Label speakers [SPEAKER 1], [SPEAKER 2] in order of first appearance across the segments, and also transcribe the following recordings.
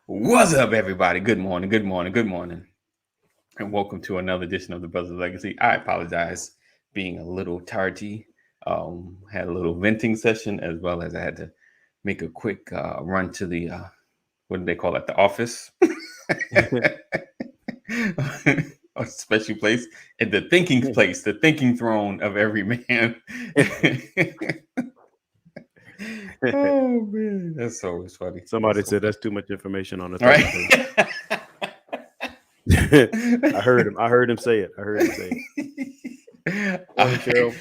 [SPEAKER 1] What's up, everybody? Good morning, good morning, good morning, and welcome to another edition of the Brothers Legacy. I apologize being a little tardy. Had a little venting session, as well as I had to make a quick run to the what do they call it? The office, a special place, and the thinking place, the thinking throne of every man. Oh man, that's always funny.
[SPEAKER 2] Somebody
[SPEAKER 1] That's so
[SPEAKER 2] said
[SPEAKER 1] funny.
[SPEAKER 2] that's too much information on the
[SPEAKER 1] All
[SPEAKER 2] thinking place.
[SPEAKER 1] right.
[SPEAKER 2] I heard him say it. Morning, Cheryl.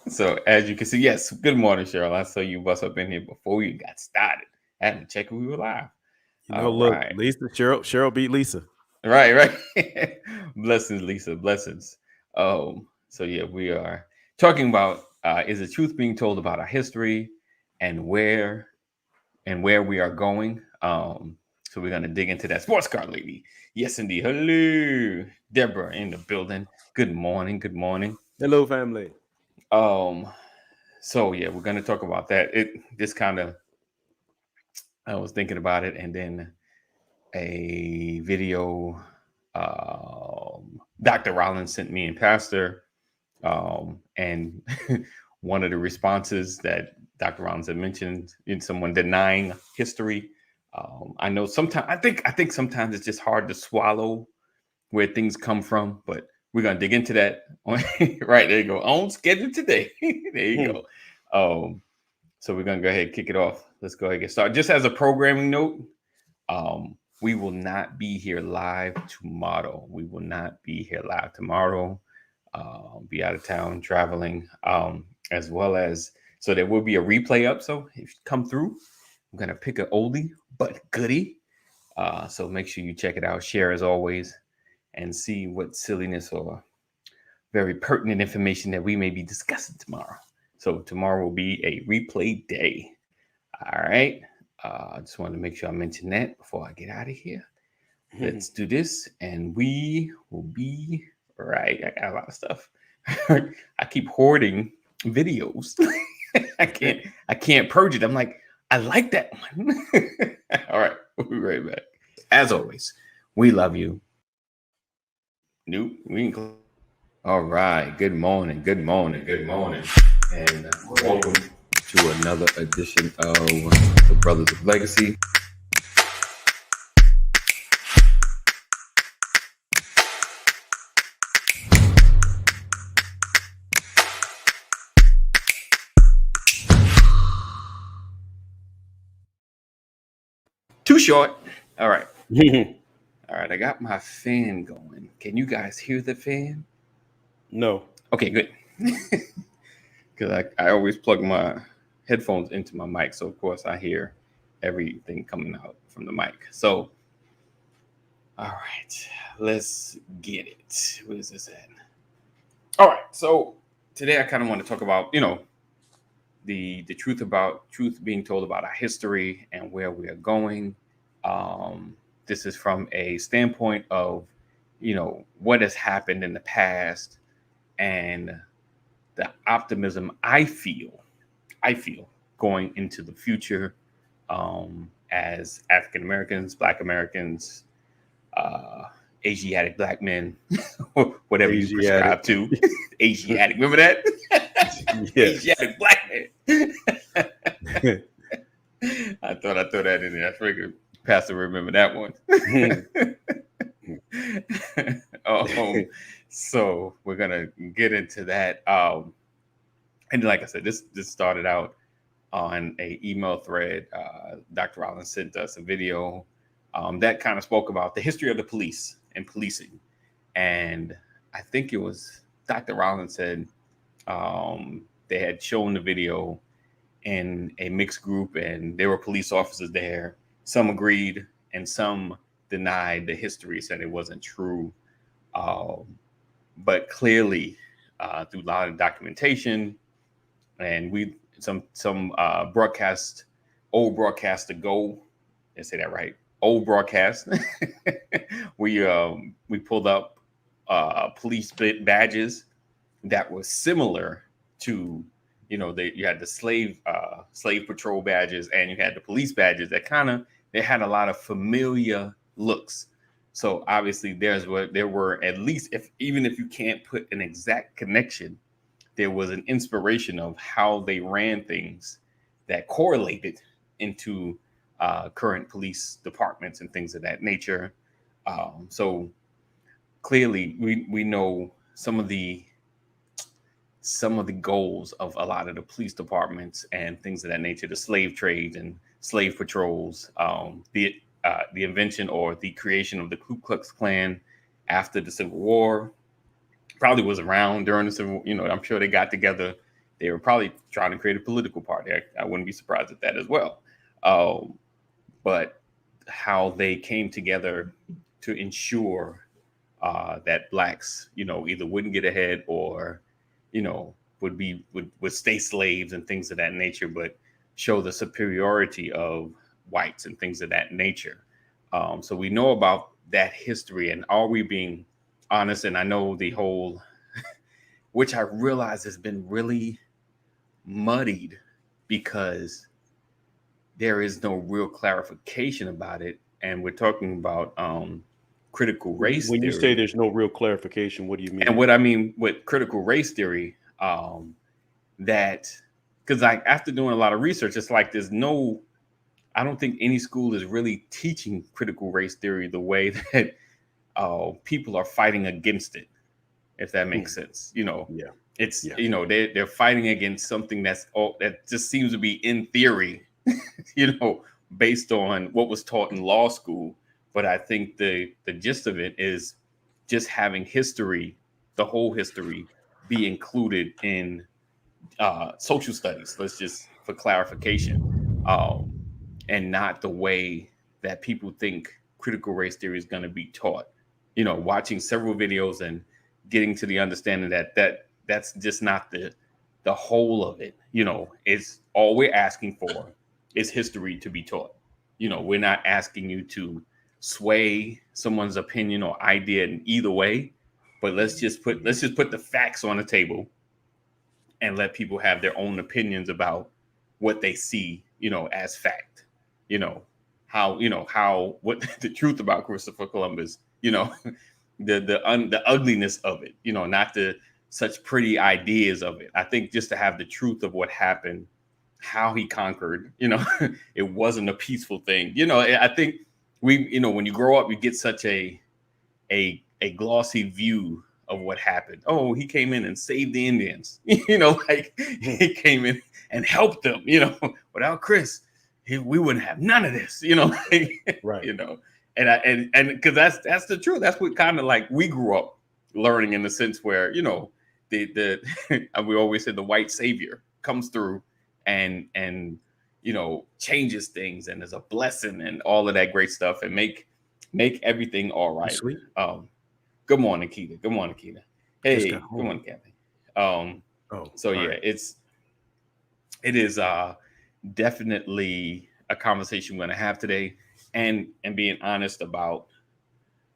[SPEAKER 1] So as you can see, yes, good morning, Cheryl. I saw you bust up in here before we got started. I had to check if we were live. All
[SPEAKER 2] Look,
[SPEAKER 1] right.
[SPEAKER 2] Lisa, Cheryl beat Lisa.
[SPEAKER 1] Right. Blessings, Lisa. Blessings. So yeah, we are talking about is the truth being told about our history and where we are going. So we're gonna dig into that. Sports car lady. Yes, indeed. Hello, Deborah in the building. Good morning. Good morning.
[SPEAKER 2] Hello, family.
[SPEAKER 1] Um, so yeah, we're gonna talk about that. It just kind of I was thinking about it, and then a video Dr. Rollins sent me and Pastor, and one of the responses that Dr. Rollins had mentioned in someone denying history. I know sometimes I think sometimes it's just hard to swallow where things come from, but we're gonna dig into that. Right, there you go. On schedule today. There you go. So we're gonna go ahead and kick it off. Let's go ahead and get started. Just as a programming note, we will not be here live tomorrow. We will not be here live tomorrow. Be out of town traveling, as well as so there will be a replay up. So if you come through, I'm gonna pick an oldie but goodie. So make sure you check it out. Share as always, and see what silliness or very pertinent information that we may be discussing tomorrow. So tomorrow will be a replay day. All right. I just wanted to make sure I mention that before I get out of here. Let's do this, and we will be right. I got a lot of stuff. I keep hoarding videos. I can't purge it. I'm like, I like that one. All right, we'll be right back. As always, we love you. Nope, we can. All right. Good morning. Good morning. Good morning, and welcome to another edition of the Brothers of Legacy. Too short. All right. All right. I got my fan going. Can you guys hear the fan?
[SPEAKER 2] No.
[SPEAKER 1] Okay, good. Because I always plug my headphones into my mic. So, of course, I hear everything coming out from the mic. So, all right. Let's get it. What is this at? All right. So, today I kind of want to talk about, the truth being told about our history and where we are going. This is from a standpoint of what has happened in the past and the optimism I feel going into the future, as African Americans, Black Americans, Asiatic Black men, whatever you prescribe to. Asiatic, remember that?
[SPEAKER 2] Yes.
[SPEAKER 1] Asiatic Black man. I thought I'd throw that in there. I figured Pastor remember that one. So we're gonna get into that. And like I said, this started out on a email thread. Dr. Rollins sent us a video that kind of spoke about the history of the police and policing. And I think it was Dr. Rollins said they had shown the video in a mixed group, and there were police officers there. Some agreed, and some denied the history, said it wasn't true. But clearly, through a lot of documentation, and some broadcast, old broadcast ago, I say that right, old broadcast, we pulled up police badges that were similar to, you had the slave patrol badges, and you had the police badges that kind of they had a lot of familiar looks. So obviously there were at least, even if you can't put an exact connection, there was an inspiration of how they ran things that correlated into current police departments and things of that nature. So clearly we know some of the goals of a lot of the police departments and things of that nature, the slave trade and slave patrols, the invention or the creation of the Ku Klux Klan after the Civil War, probably was around during the Civil War. I'm sure they got together. They were probably trying to create a political party. I wouldn't be surprised at that as well. But how they came together to ensure that blacks, either wouldn't get ahead or would stay slaves and things of that nature, but show the superiority of whites and things of that nature. So we know about that history, and are we being honest? And I know the whole, which I realize has been really muddied because there is no real clarification about it. And we're talking about critical race
[SPEAKER 2] When
[SPEAKER 1] theory.
[SPEAKER 2] you say there's no real clarification, what do you mean?
[SPEAKER 1] And what I mean with critical race theory, that because like after doing a lot of research, it's like I don't think any school is really teaching critical race theory the way that people are fighting against it, if that makes sense. They're fighting against something that just seems to be in theory, based on what was taught in law school. But I think the gist of it is just having history, the whole history, be included in social studies. Let's just for clarification, and not the way that people think critical race theory is going to be taught. Watching several videos and getting to the understanding that's just not the whole of it. It's all we're asking for is history to be taught. We're not asking you to sway someone's opinion or idea in either way, but let's just put the facts on the table and let people have their own opinions about what they see, as fact. What the truth about Christopher Columbus, the ugliness of it, not the such pretty ideas of it. I think just to have the truth of what happened, how he conquered, it wasn't a peaceful thing. I think when you grow up, you get such a glossy view of what happened. Oh, he came in and saved the Indians. He came in and helped them. Without Chris, we wouldn't have none of this.
[SPEAKER 2] Right.
[SPEAKER 1] And because that's the truth. That's what kind of like we grew up learning, in the sense where the we always said the white savior comes through and changes things and is a blessing and all of that great stuff and make everything all right.
[SPEAKER 2] Sweet.
[SPEAKER 1] Good morning, Keita. Good morning, Keita. Hey, good morning, Kathy. It is definitely a conversation we're going to have today, and being honest about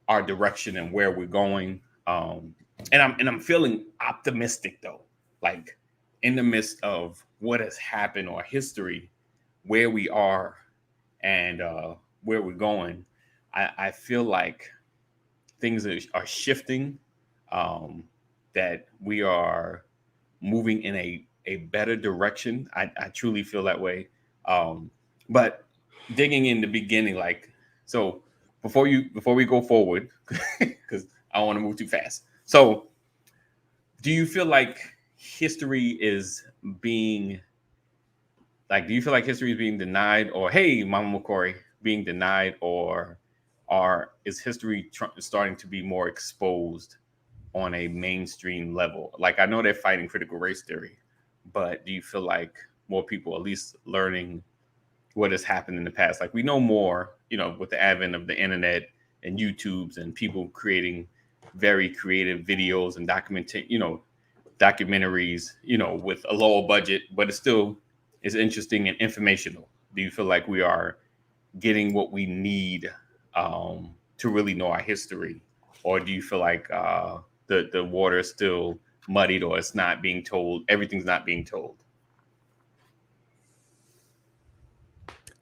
[SPEAKER 1] our direction and where we're going. And I'm feeling optimistic though, like in the midst of what has happened or history, where we are and where we're going. I feel like things are shifting, that we are moving in a better direction. I truly feel that way. But digging in the beginning, so before we go forward, because I don't want to move too fast. So do you feel like history is being denied, or hey, Mama McCory, being denied, or is history starting to be more exposed on a mainstream level? Like, I know they're fighting critical race theory, but do you feel like more people are at least learning what has happened in the past? Like, we know more, with the advent of the internet and YouTubes and people creating very creative videos and documentaries, with a lower budget, but it still is interesting and informational. Do you feel like we are getting what we need to really know our history, or do you feel like the water is still muddied, or it's not being told? Everything's not being told.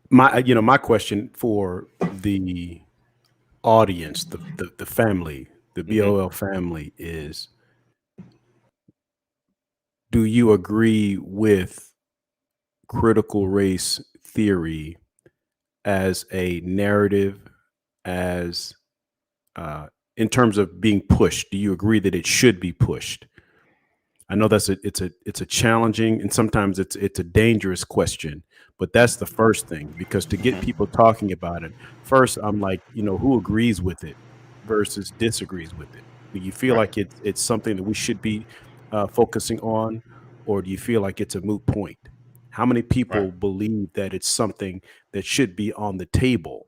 [SPEAKER 3] My question for the audience, the family, the
[SPEAKER 1] Mm-hmm.
[SPEAKER 3] BOL family is, do you agree with critical race theory as a narrative, as in terms of being pushed? Do you agree that it should be pushed? I know it's a challenging, and sometimes it's a dangerous question, but that's the first thing, because to get
[SPEAKER 1] Mm-hmm.
[SPEAKER 3] people talking about it, first I'm like, who agrees with it versus disagrees with it? Do you feel
[SPEAKER 1] Right.
[SPEAKER 3] like it's something that we should be focusing on, or do you feel like it's a moot point? How many
[SPEAKER 1] Right.
[SPEAKER 3] people believe that it's something that should be on the table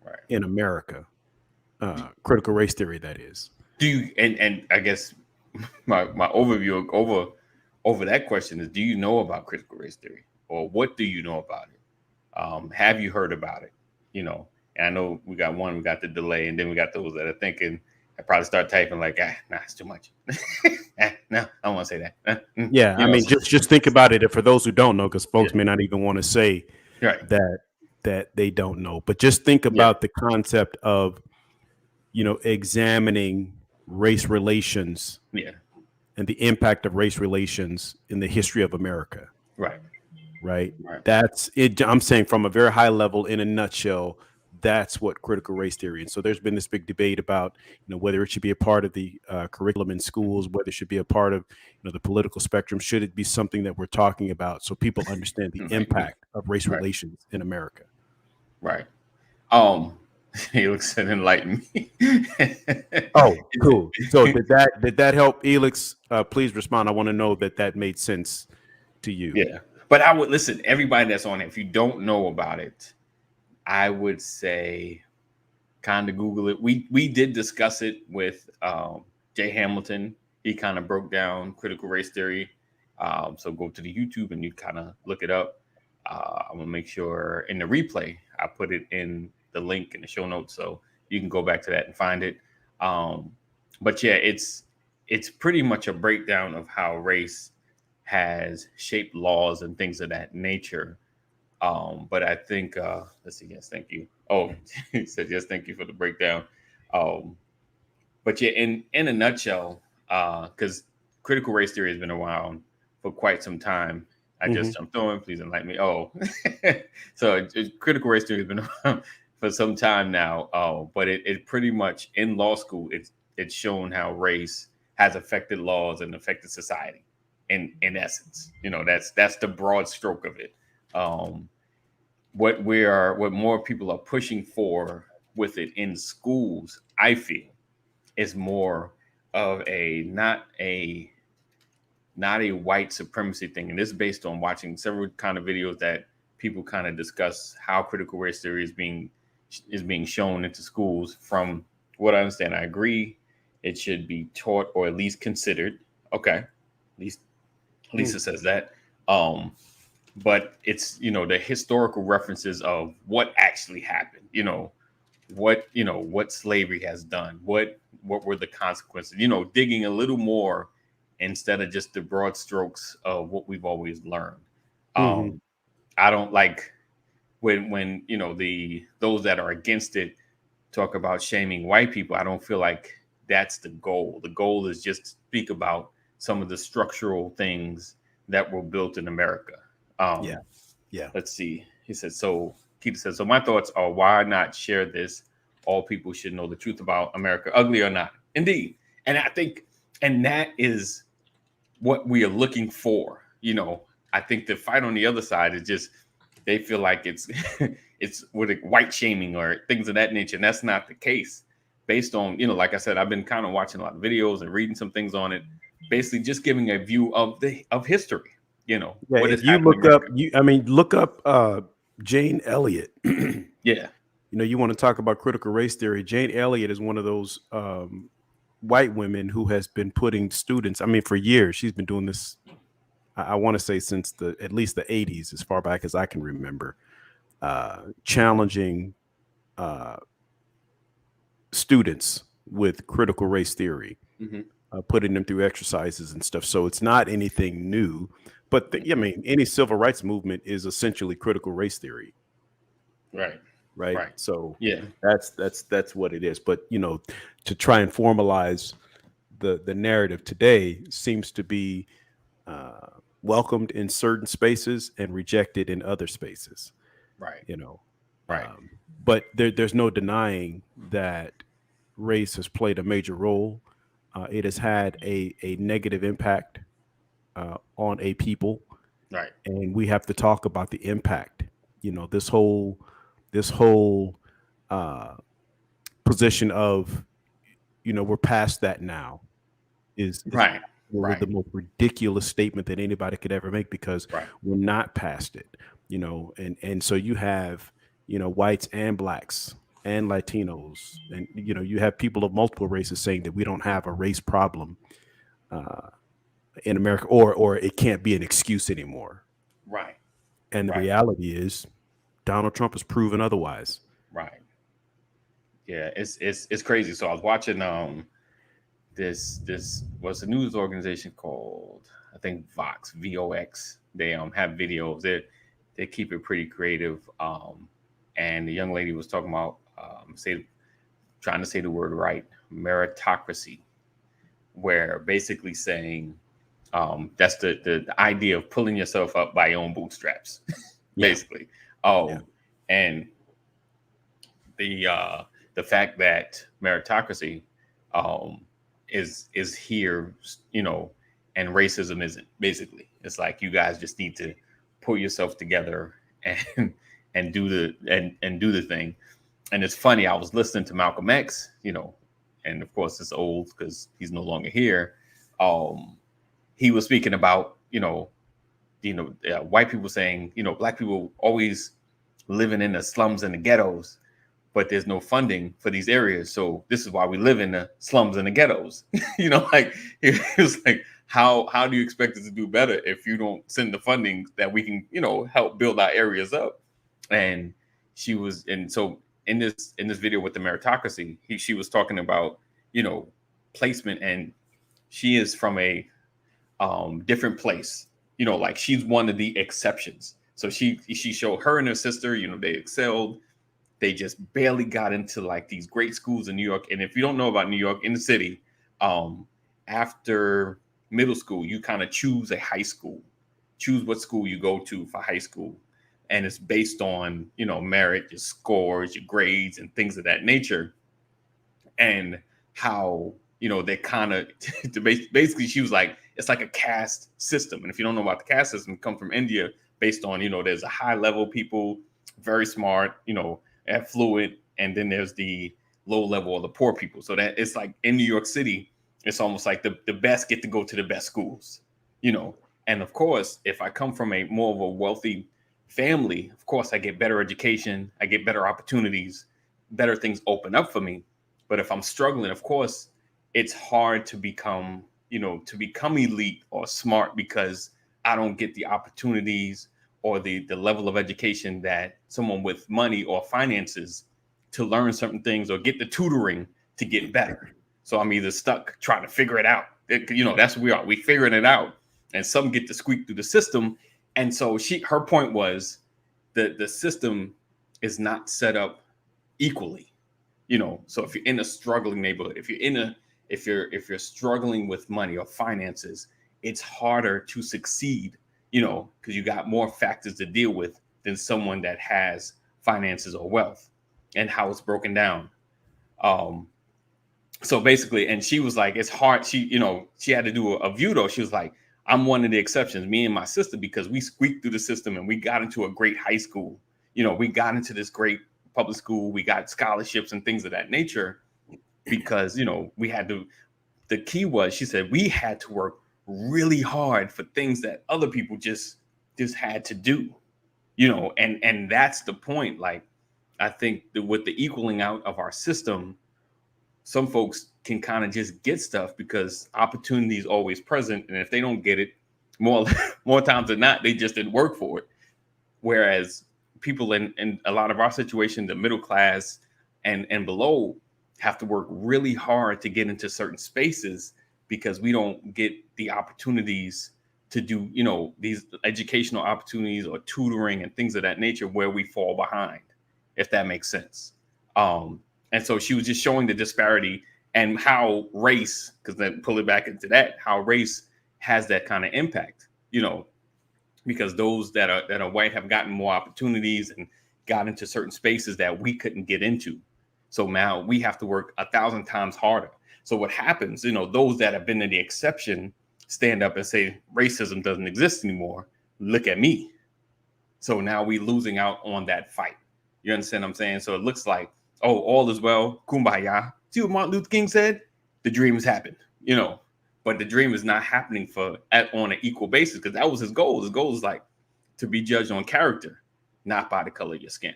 [SPEAKER 1] Right.
[SPEAKER 3] in America?
[SPEAKER 1] Do,
[SPEAKER 3] Critical race theory, that is.
[SPEAKER 1] do you and I guess my overview over that question is, do you know about critical race theory, or what do you know about it? Have you heard about it? You know, and I know we got the delay, and then we got those that are thinking. I probably start typing like, nah, it's too much. No, I don't want to say that.
[SPEAKER 3] Yeah,
[SPEAKER 1] You
[SPEAKER 3] I
[SPEAKER 1] know,
[SPEAKER 3] mean, just think about it. And for those who don't know, because
[SPEAKER 1] yeah,
[SPEAKER 3] folks may not even want to say
[SPEAKER 1] right,
[SPEAKER 3] that they don't know, but just think
[SPEAKER 1] yeah,
[SPEAKER 3] about the concept of examining race relations
[SPEAKER 1] yeah,
[SPEAKER 3] and the impact of race relations in the history of America.
[SPEAKER 1] right,
[SPEAKER 3] Right?
[SPEAKER 1] right,
[SPEAKER 3] That's it. I'm saying from a very high level, in a nutshell, that's what critical race theory. And so there's been this big debate about whether it should be a part of the curriculum in schools, whether it should be a part of the political spectrum. Should it be something that we're talking about so people understand the
[SPEAKER 1] right,
[SPEAKER 3] impact of race
[SPEAKER 1] right,
[SPEAKER 3] relations in America?
[SPEAKER 1] right. Um, he looks and enlighten me.
[SPEAKER 3] Oh, cool. So did that help, Elix? Please respond. I want to know that that made sense to you.
[SPEAKER 1] Yeah, but I would listen. Everybody that's on it, if you don't know about it, I would say kind of Google it. We did discuss it with Jay Hamilton. He kind of broke down critical race theory. So go to the YouTube and you kind of look it up. I'm gonna make sure in the replay I put it in the link in the show notes, so you can go back to that and find it. Um, but yeah, it's pretty much a breakdown of how race has shaped laws and things of that nature. But I think let's see, yes, thank you. Oh, he said yes, thank you for the breakdown. Um, but yeah, in a nutshell, because critical race theory has been around for quite some time. I
[SPEAKER 3] Hmm.
[SPEAKER 1] just jumped on. Please enlighten me. Oh, so critical race theory has been around for some time now. But it pretty much in law school, it's shown how race has affected laws and affected society. In essence, that's the broad stroke of it. Um, what more people are pushing for with it in schools, I feel, is more of a not a white supremacy thing, and this is based on watching several kind of videos that people kind of discuss how critical race theory is being shown into schools. From what I understand, I agree it should be taught or at least considered. Okay, at least it says that. Um, but it's the historical references of what actually happened. What slavery has done, what were the consequences, digging a little more instead of just the broad strokes of what we've always learned.
[SPEAKER 3] Hmm.
[SPEAKER 1] I don't like when the those that are against it talk about shaming white people. I don't feel like that's the goal. The goal is just to speak about some of the structural things that were built in America.
[SPEAKER 3] Yeah.
[SPEAKER 1] um
[SPEAKER 3] Yeah.
[SPEAKER 1] let's see. He said, so Keita said, so my thoughts are, why not share this? All people should know the truth about America, ugly or not. Indeed. And I think, and that is what we are looking for. I think the fight on the other side is just they feel like it's it's with white shaming or things of that nature. And that's not the case. Based on, like I said, I've been kind of watching a lot of videos and reading some things on it, basically just giving a view of history,
[SPEAKER 3] Yeah,
[SPEAKER 1] what
[SPEAKER 3] if
[SPEAKER 1] has
[SPEAKER 3] you
[SPEAKER 1] happened in
[SPEAKER 3] look up,
[SPEAKER 1] America.
[SPEAKER 3] look up Jane Elliott.
[SPEAKER 1] Yeah.
[SPEAKER 3] You want to talk about critical race theory. Jane Elliott is one of those white women who has been putting students. I mean, for years she's been doing this. I want to say since at least the '80s, as far back as I can remember, challenging uh, students with critical race theory,
[SPEAKER 1] Hmm.
[SPEAKER 3] putting them through exercises and stuff. So it's not anything new. But I mean, any civil rights movement is essentially critical race theory.
[SPEAKER 1] Right.
[SPEAKER 3] right?
[SPEAKER 1] Right.
[SPEAKER 3] So
[SPEAKER 1] Yeah.
[SPEAKER 3] that's what it is. But to try and formalize the narrative today seems to be welcomed in certain spaces and rejected in other spaces.
[SPEAKER 1] Right.
[SPEAKER 3] You know,
[SPEAKER 1] Right.
[SPEAKER 3] but there's no denying that race has played a major role. It has had a negative impact on a people,
[SPEAKER 1] Right.
[SPEAKER 3] and we have to talk about the impact. This whole uh, position of we're past that now is
[SPEAKER 1] Right.
[SPEAKER 3] the
[SPEAKER 1] Right.
[SPEAKER 3] most ridiculous statement that anybody could ever make, because
[SPEAKER 1] Right.
[SPEAKER 3] we're not past it. And so you have whites and blacks and Latinos, and you have people of multiple races saying that we don't have a race problem in America, or it can't be an excuse anymore.
[SPEAKER 1] Right.
[SPEAKER 3] And the
[SPEAKER 1] Right.
[SPEAKER 3] reality is Donald Trump has proven otherwise.
[SPEAKER 1] Right. Yeah, it's crazy. So I was watching this was a news organization called, I think, Vox. They have videos. They keep it pretty creative. And the young lady was talking about trying to say the word right, meritocracy, where basically saying that's the idea of pulling yourself up by your own bootstraps, basically.
[SPEAKER 3] Yeah.
[SPEAKER 1] And the fact that meritocracy is here, and racism isn't. Basically, it's like you guys just need to pull yourself together and do the thing. And it's funny. I was listening to Malcolm X, and of course it's old because he's no longer here. He was speaking about white people saying black people always living in the slums and the ghettos, but there's no funding for these areas. So this is why we live in the slums and the ghettos. Like it was like, how do you expect us to do better if you don't send the funding that we can, help build our areas up? And so in this video with the meritocracy, she was talking about, placement, and she is from a different place, like she's one of the exceptions. So she showed her and her sister, they excelled. They just barely got into like these great schools in New York. And if you don't know about New York in the city, after middle school, you kind of choose a high school, choose what school you go to for high school. And it's based on, merit, your scores, your grades, and things of that nature. And how, they kind of basically, she was like, it's like a caste system. And if you don't know about the caste system, it comes from India, based on, there's a high level people, very smart, affluent, and then there's the low level of the poor people. So that it's like in New York City, it's almost like the best get to go to the best schools, And of course, if I come from a more of a wealthy family, of course, I get better education, I get better opportunities, better things open up for me. But if I'm struggling, of course, it's hard to become elite or smart, because I don't get the opportunities or the level of education that someone with money or finances to learn certain things or get the tutoring to get better. So I'm either stuck trying to figure it out. That's what we are. We figuring it out, and some get to squeak through the system. And so her point was that the system is not set up equally. So if you're in a struggling neighborhood, if you're struggling with money or finances, it's harder to succeed, because you got more factors to deal with than someone that has finances or wealth, and how it's broken down. So basically, and she was like, it's hard. She had to do a view though. She was like, I'm one of the exceptions, me and my sister, because we squeaked through the system and we got into a great high school. We got into this great public school. We got scholarships and things of that nature because, we had to, the key was, she said, we had to work really hard for things that other people just had to do, and that's the point. Like, I think that with the equaling out of our system, some folks can kind of just get stuff because opportunity is always present. And if they don't get it, more times than not, they just didn't work for it. Whereas people in a lot of our situation, the middle class and below, have to work really hard to get into certain spaces because we don't get the opportunities to do, these educational opportunities or tutoring and things of that nature, where we fall behind. if that makes sense. And so she was just showing the disparity and how race, because then pull it back into that, how race has that kind of impact, because those that are white have gotten more opportunities and got into certain spaces that we couldn't get into. So now we have to work 1,000 times harder. So what happens, those that have been in the exception stand up and say racism doesn't exist anymore. Look at me. So now we losing out on that fight. You understand what I'm saying? So it looks like, oh, all is well, kumbaya. See what Martin Luther King said? The dream has happened, but the dream is not happening on an equal basis, because that was his goal. His goal is like to be judged on character, not by the color of your skin,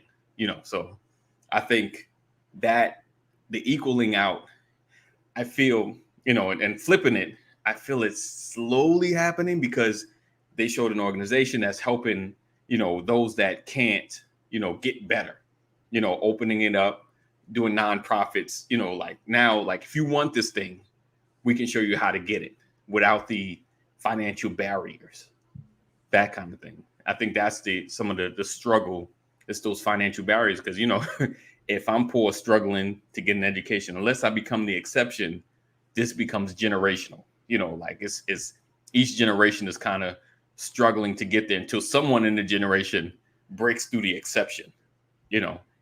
[SPEAKER 1] So I think that the equaling out, I feel, and flipping it, I feel it's slowly happening because they showed an organization that's helping, those that can't, get better, opening it up, doing nonprofits, like now, like if you want this thing, we can show you how to get it without the financial barriers, that kind of thing. I think that's some of the struggle is those financial barriers. Because, if I'm poor, struggling to get an education, unless I become the exception, this becomes generational. Like it's each generation is kind of struggling to get there until someone in the generation breaks through the exception,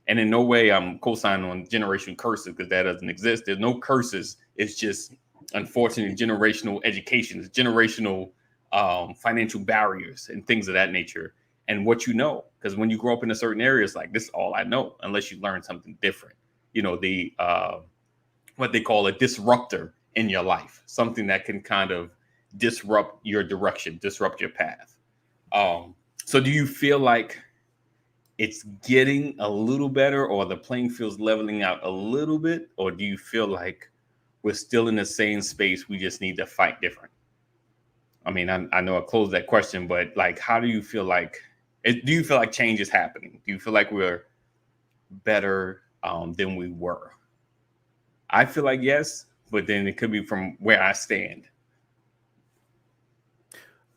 [SPEAKER 1] And in no way I'm co-signing on generational curses, because that doesn't exist. There's no curses. It's just, unfortunately, generational education. It's generational financial barriers and things of that nature. And what because when you grow up in a certain area, it's like, this is all I know, unless you learn something different. The what they call a disruptor in your life, something that can kind of disrupt your direction, disrupt your path. So do you feel like it's getting a little better, or the playing field's leveling out a little bit? Or do you feel like we're still in the same space, we just need to fight different? I mean, I know I closed that question, but like, how do you feel like, do you feel like change is happening? Do you feel like we're better than we were? I feel like yes, but then it could be from where I stand.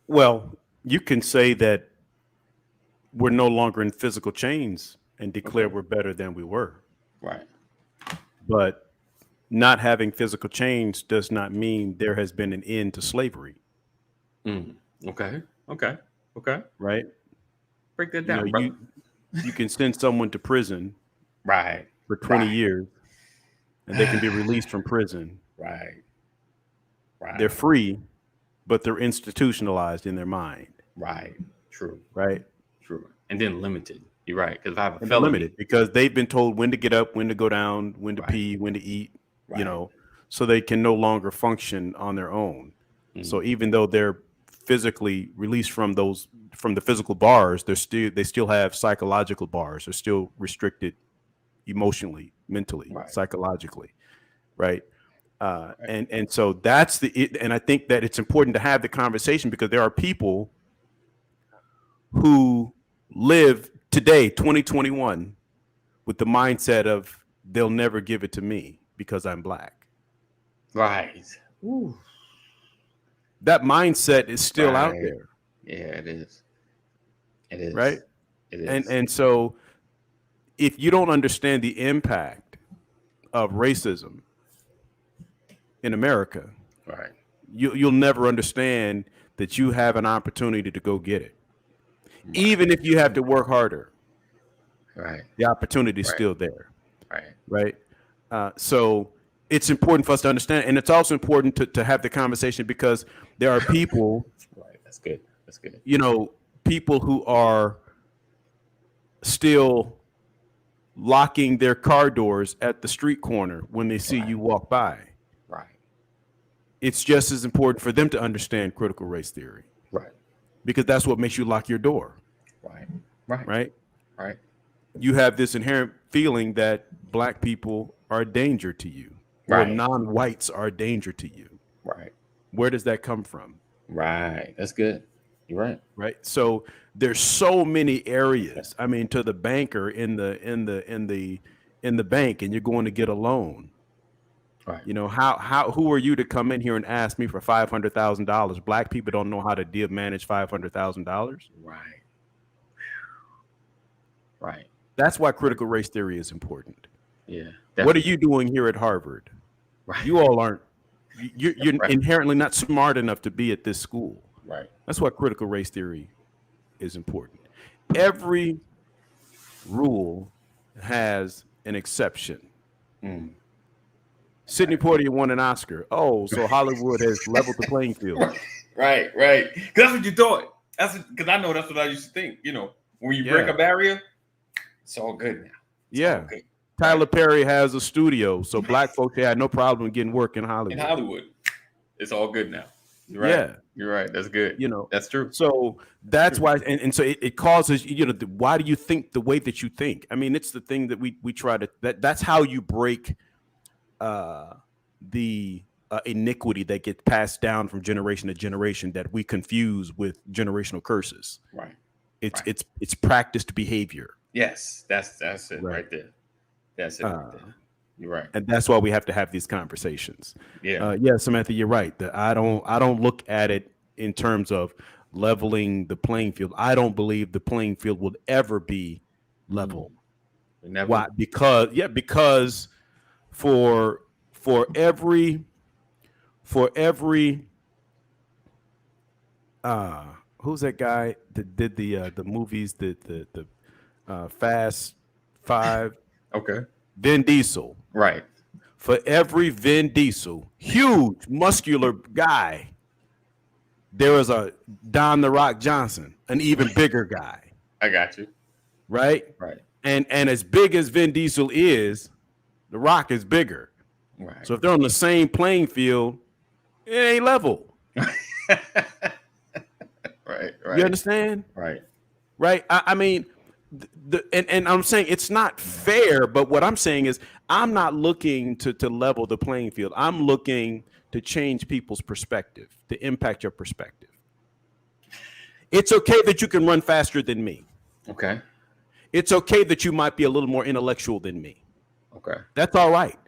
[SPEAKER 3] Well, you can say that we're no longer in physical chains and declare we're better than we were.
[SPEAKER 1] Right.
[SPEAKER 3] But not having physical chains does not mean there has been an end to slavery.
[SPEAKER 1] Okay.
[SPEAKER 3] Right.
[SPEAKER 1] Break that down, bro.
[SPEAKER 3] You can send someone to prison
[SPEAKER 1] right
[SPEAKER 3] for 20 years and they can be released from prison.
[SPEAKER 1] Right.
[SPEAKER 3] They're free, but they're institutionalized in their mind.
[SPEAKER 1] Right. True.
[SPEAKER 3] Right.
[SPEAKER 1] True. And then limited. You're right. Because if I have a
[SPEAKER 3] felony, limited because they've been told when to get up, when to go down, when to pee, when to eat, so they can no longer function on their own. So even though they're physically released from the physical bars, they still have psychological bars. They're still restricted emotionally, mentally, psychologically. Right. And so that's and I think that it's important to have the conversation, because there are people who live today, 2021, with the mindset of they'll never give it to me because I'm Black.
[SPEAKER 1] Right. Ooh.
[SPEAKER 3] That mindset is still out there.
[SPEAKER 1] Yeah, it is. It is.
[SPEAKER 3] Right.
[SPEAKER 1] It is.
[SPEAKER 3] And so if you don't understand the impact of racism in America,
[SPEAKER 1] right,
[SPEAKER 3] you'll never understand that you have an opportunity to go get it. Right. Even if you have to work harder,
[SPEAKER 1] right,
[SPEAKER 3] the opportunity is still there.
[SPEAKER 1] Right.
[SPEAKER 3] So it's important for us to understand, and it's also important to have the conversation, because there are people.
[SPEAKER 1] Right. That's good.
[SPEAKER 3] People who are still locking their car doors at the street corner when they see you walk by.
[SPEAKER 1] Right.
[SPEAKER 3] It's just as important for them to understand critical race theory.
[SPEAKER 1] Right.
[SPEAKER 3] Because that's what makes you lock your door.
[SPEAKER 1] Right.
[SPEAKER 3] You have this inherent feeling that Black people are a danger to you, or non-whites are a danger to you.
[SPEAKER 1] Right.
[SPEAKER 3] Where does that come from?
[SPEAKER 1] Right. That's good. You're right.
[SPEAKER 3] Right. So there's so many areas. I mean, to the banker in the bank, and you're going to get a loan.
[SPEAKER 1] Right.
[SPEAKER 3] Who are you to come in here and ask me for $500,000? Black people don't know how to manage $500,000.
[SPEAKER 1] Right.
[SPEAKER 3] That's why critical race theory is important.
[SPEAKER 1] Yeah.
[SPEAKER 3] What are
[SPEAKER 1] Definitely.
[SPEAKER 3] you doing here at Harvard?
[SPEAKER 1] Right.
[SPEAKER 3] You all aren't. You're
[SPEAKER 1] Right.
[SPEAKER 3] inherently not smart enough to be at this school.
[SPEAKER 1] Right.
[SPEAKER 3] That's why critical race theory is important. Every rule has an exception.
[SPEAKER 1] Mm.
[SPEAKER 3] Sidney Poitier won an Oscar. Oh, so Hollywood has leveled the playing field.
[SPEAKER 1] Right. Right. Because that's what you thought. Because I know that's what I used to think. When you break a barrier, it's all good now. It's all good.
[SPEAKER 3] Tyler Perry has a studio, so black folks had no problem getting work in Hollywood.
[SPEAKER 1] In Hollywood, it's all good now. You're right.
[SPEAKER 3] Yeah,
[SPEAKER 1] you're right. That's good. That's true.
[SPEAKER 3] So that's why, and so it causes why do you think the way that you think? I mean, it's the thing that we try to that's how you break the iniquity that gets passed down from generation to generation that we confuse with generational curses.
[SPEAKER 1] Right.
[SPEAKER 3] It's practiced behavior.
[SPEAKER 1] Yes, that's it right there. That's it right there. You're right.
[SPEAKER 3] And that's why we have to have these conversations.
[SPEAKER 1] Yeah.
[SPEAKER 3] Samantha, you're right. I don't look at it in terms of leveling the playing field. I don't believe the playing field will ever be level.
[SPEAKER 1] Never.
[SPEAKER 3] Why? Because for every who's that guy that did the movies, the Fast Five?
[SPEAKER 1] Okay.
[SPEAKER 3] Vin Diesel.
[SPEAKER 1] Right.
[SPEAKER 3] For every Vin Diesel, huge, muscular guy, there is a Don the Rock Johnson, an even bigger guy.
[SPEAKER 1] I got you.
[SPEAKER 3] Right?
[SPEAKER 1] Right.
[SPEAKER 3] And as big as Vin Diesel is, The Rock is bigger.
[SPEAKER 1] Right.
[SPEAKER 3] So if they're on the same playing field, it ain't level.
[SPEAKER 1] Right.
[SPEAKER 3] You understand?
[SPEAKER 1] Right.
[SPEAKER 3] Right. I mean, and I'm saying it's not fair, but what I'm saying is I'm not looking to level the playing field. I'm looking to change people's perspective, to impact your perspective. It's okay that you can run faster than me.
[SPEAKER 1] Okay.
[SPEAKER 3] It's okay that you might be a little more intellectual than me.
[SPEAKER 1] Okay.
[SPEAKER 3] That's all right.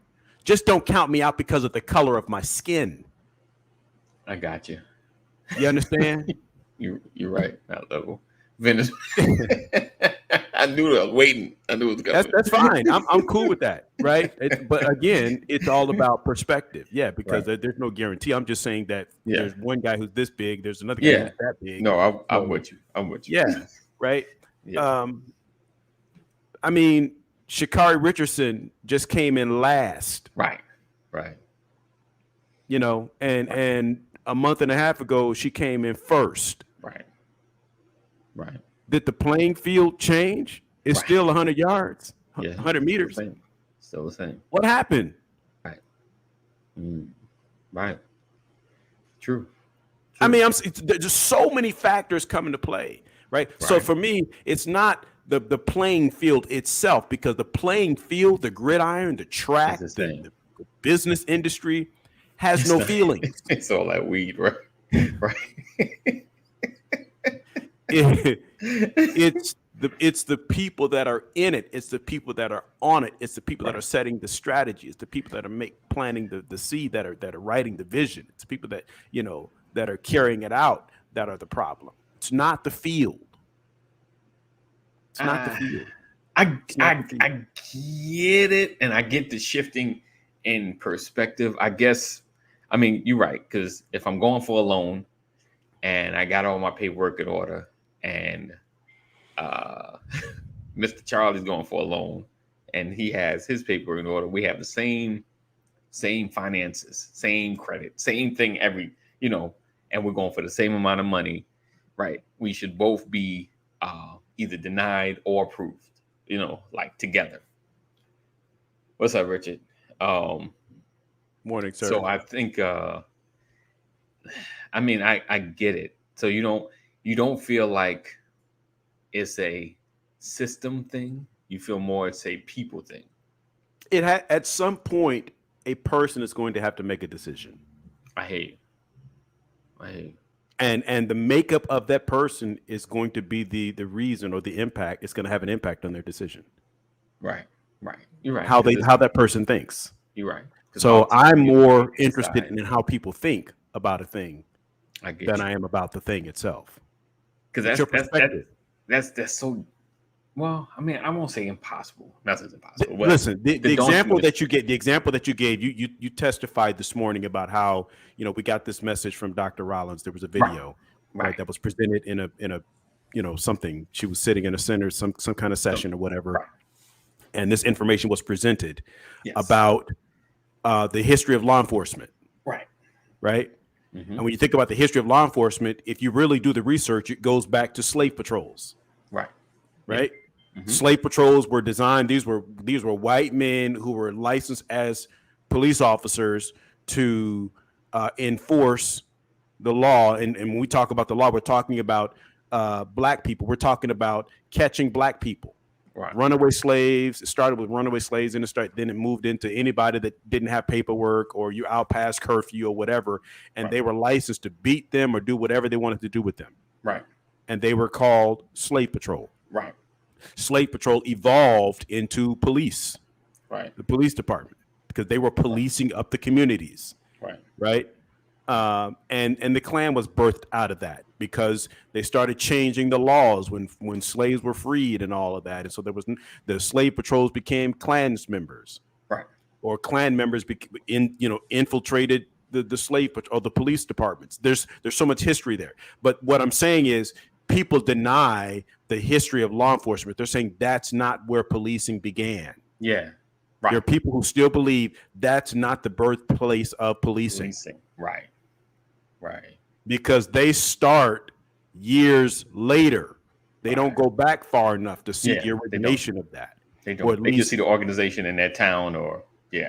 [SPEAKER 3] Just don't count me out because of the color of my skin.
[SPEAKER 1] I got you.
[SPEAKER 3] You understand?
[SPEAKER 1] You're right. That level. Venice. I knew I was waiting. I knew it was coming.
[SPEAKER 3] That's fine. I'm cool with that, right? But again, it's all about perspective. Yeah, because there's no guarantee. I'm just saying that there's one guy who's this big. There's another guy who's that big.
[SPEAKER 1] No, I'm with you. I'm with you.
[SPEAKER 3] Yeah, right.
[SPEAKER 1] Yeah.
[SPEAKER 3] I mean, Sha'Carri Richardson just came in last.
[SPEAKER 1] Right.
[SPEAKER 3] And a month and a half ago, she came in first.
[SPEAKER 1] Right.
[SPEAKER 3] Did the playing field change? It's still 100 yards, 100 meters.
[SPEAKER 1] Still the same.
[SPEAKER 3] What happened?
[SPEAKER 1] Right. Right. True.
[SPEAKER 3] I mean, there's so many factors come into play, right? So for me, it's not the playing field itself, because the playing field, the gridiron, the track, the business industry has no feelings.
[SPEAKER 1] It's all that weed, right? Right.
[SPEAKER 3] It's the people that are in it. It's the people that are on it. It's the people that are setting the strategy. It's the people that are planting the seed, that are writing the vision. It's the people that that are carrying it out that are the problem. It's not the field. It's not the field.
[SPEAKER 1] I get it, and I get the shifting in perspective. I guess, I mean, you're right, because if I'm going for a loan and I got all my paperwork in order, and Mr. Charlie's going for a loan and he has his paperwork in order, we have the same finances, same credit, same thing, and we're going for the same amount of money, right? We should both be either denied or approved, like together. What's up, Richard?
[SPEAKER 3] Morning, sir.
[SPEAKER 1] So I think, I get it. So you don't feel like it's a system thing. You feel more it's a people thing.
[SPEAKER 3] At some point, a person is going to have to make a decision.
[SPEAKER 1] I hear you.
[SPEAKER 3] And the makeup of that person is going to be the reason or the impact. It's going to have an impact on their decision.
[SPEAKER 1] Right. You're right.
[SPEAKER 3] How that person thinks.
[SPEAKER 1] You're right.
[SPEAKER 3] So I'm more interested in how people think about a thing than I am about the thing itself.
[SPEAKER 1] Because that's so Well, I mean, I won't say impossible. Nothing's impossible. But
[SPEAKER 3] Listen, the example
[SPEAKER 1] daunting
[SPEAKER 3] that you get, the example that you gave, you testified this morning about how, you know, we got this message from Dr. Rollins. There was a video, right, that was presented in a you know, something. She was sitting in a center, some kind of session or whatever,
[SPEAKER 1] right.
[SPEAKER 3] and this information was presented
[SPEAKER 1] Yes.
[SPEAKER 3] about the history of law enforcement.
[SPEAKER 1] Right.
[SPEAKER 3] Right.
[SPEAKER 1] Mm-hmm.
[SPEAKER 3] And when you think about the history of law enforcement, if you really do the research, it goes back to slave patrols.
[SPEAKER 1] Right.
[SPEAKER 3] Right.
[SPEAKER 1] Mm-hmm.
[SPEAKER 3] Slave patrols were designed. These were white men who were licensed as police officers to enforce the law. And when we talk about the law, we're talking about black people. We're talking about catching black people.
[SPEAKER 1] Right.
[SPEAKER 3] Runaway slaves. It started with runaway slaves, and then it moved into anybody that didn't have paperwork or you out past curfew or whatever, and they were licensed to beat them or do whatever they wanted to do with them.
[SPEAKER 1] Right.
[SPEAKER 3] And they were called slave patrol.
[SPEAKER 1] Right.
[SPEAKER 3] Slave patrol evolved into police.
[SPEAKER 1] Right.
[SPEAKER 3] The police department, because they were policing up the communities.
[SPEAKER 1] Right.
[SPEAKER 3] Right. And the Klan was birthed out of that because they started changing the laws when slaves were freed and all of that. And so the slave patrols became Klans members,
[SPEAKER 1] right?
[SPEAKER 3] Or Klan members infiltrated the slave or the police departments. There's so much history there. But what I'm saying is people deny the history of law enforcement. They're saying that's not where policing began.
[SPEAKER 1] Yeah. Right.
[SPEAKER 3] There are people who still believe that's not the birthplace of policing.
[SPEAKER 1] Right. Right.
[SPEAKER 3] Because they start years later. They don't go back far enough to see the origination of that.
[SPEAKER 1] They don't. They just see the organization in that town or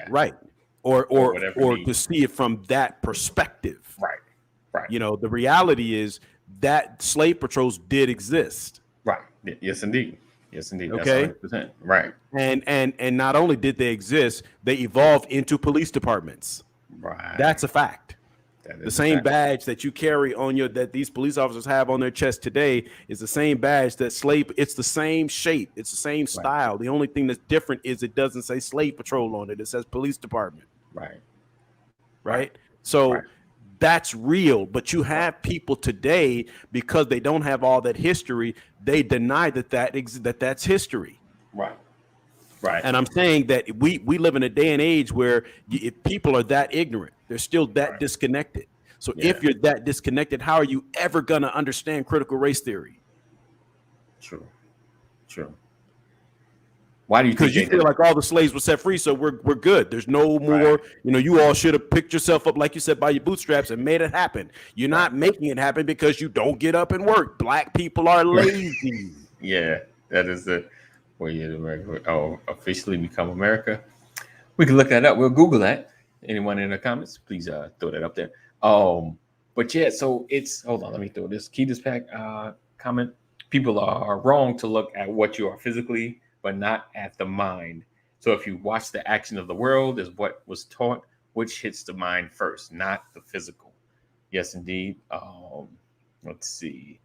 [SPEAKER 3] right. Or to see it from that perspective.
[SPEAKER 1] Right. Right.
[SPEAKER 3] You know, the reality is that slave patrols did exist.
[SPEAKER 1] Right. Yes, indeed. Yes, indeed.
[SPEAKER 3] Okay.
[SPEAKER 1] That's 100%. Right.
[SPEAKER 3] And not only did they exist, they evolved into police departments.
[SPEAKER 1] Right.
[SPEAKER 3] That's a fact.
[SPEAKER 1] That
[SPEAKER 3] the same badge that you carry on that these police officers have on their chest today is the same badge that it's the same shape. It's the same style. Right. The only thing that's different is it doesn't say slave patrol on it. It says police department.
[SPEAKER 1] Right.
[SPEAKER 3] Right. So that's real. But you have people today, because they don't have all that history, they deny that's history.
[SPEAKER 1] Right. Right.
[SPEAKER 3] And I'm saying that we live in a day and age where if people are that ignorant, they're still that disconnected. So if you're that disconnected, how are you ever going to understand critical race theory?
[SPEAKER 1] True. Why do you think?
[SPEAKER 3] Because you feel like all the slaves were set free, so we're good. There's no more, you all should have picked yourself up, like you said, by your bootstraps and made it happen. You're not making it happen because you don't get up and work. Black people are lazy.
[SPEAKER 2] Yeah, that is the way officially become America. We can look that up. We'll Google that. Anyone in the comments, please throw that up there. But yeah, so it's, hold on, let me throw this pack comment. People are wrong to look at what you are physically, but not at the mind. So if you watch the action of the world is what was taught, which hits the mind first, not the physical. Yes, indeed. Let's see.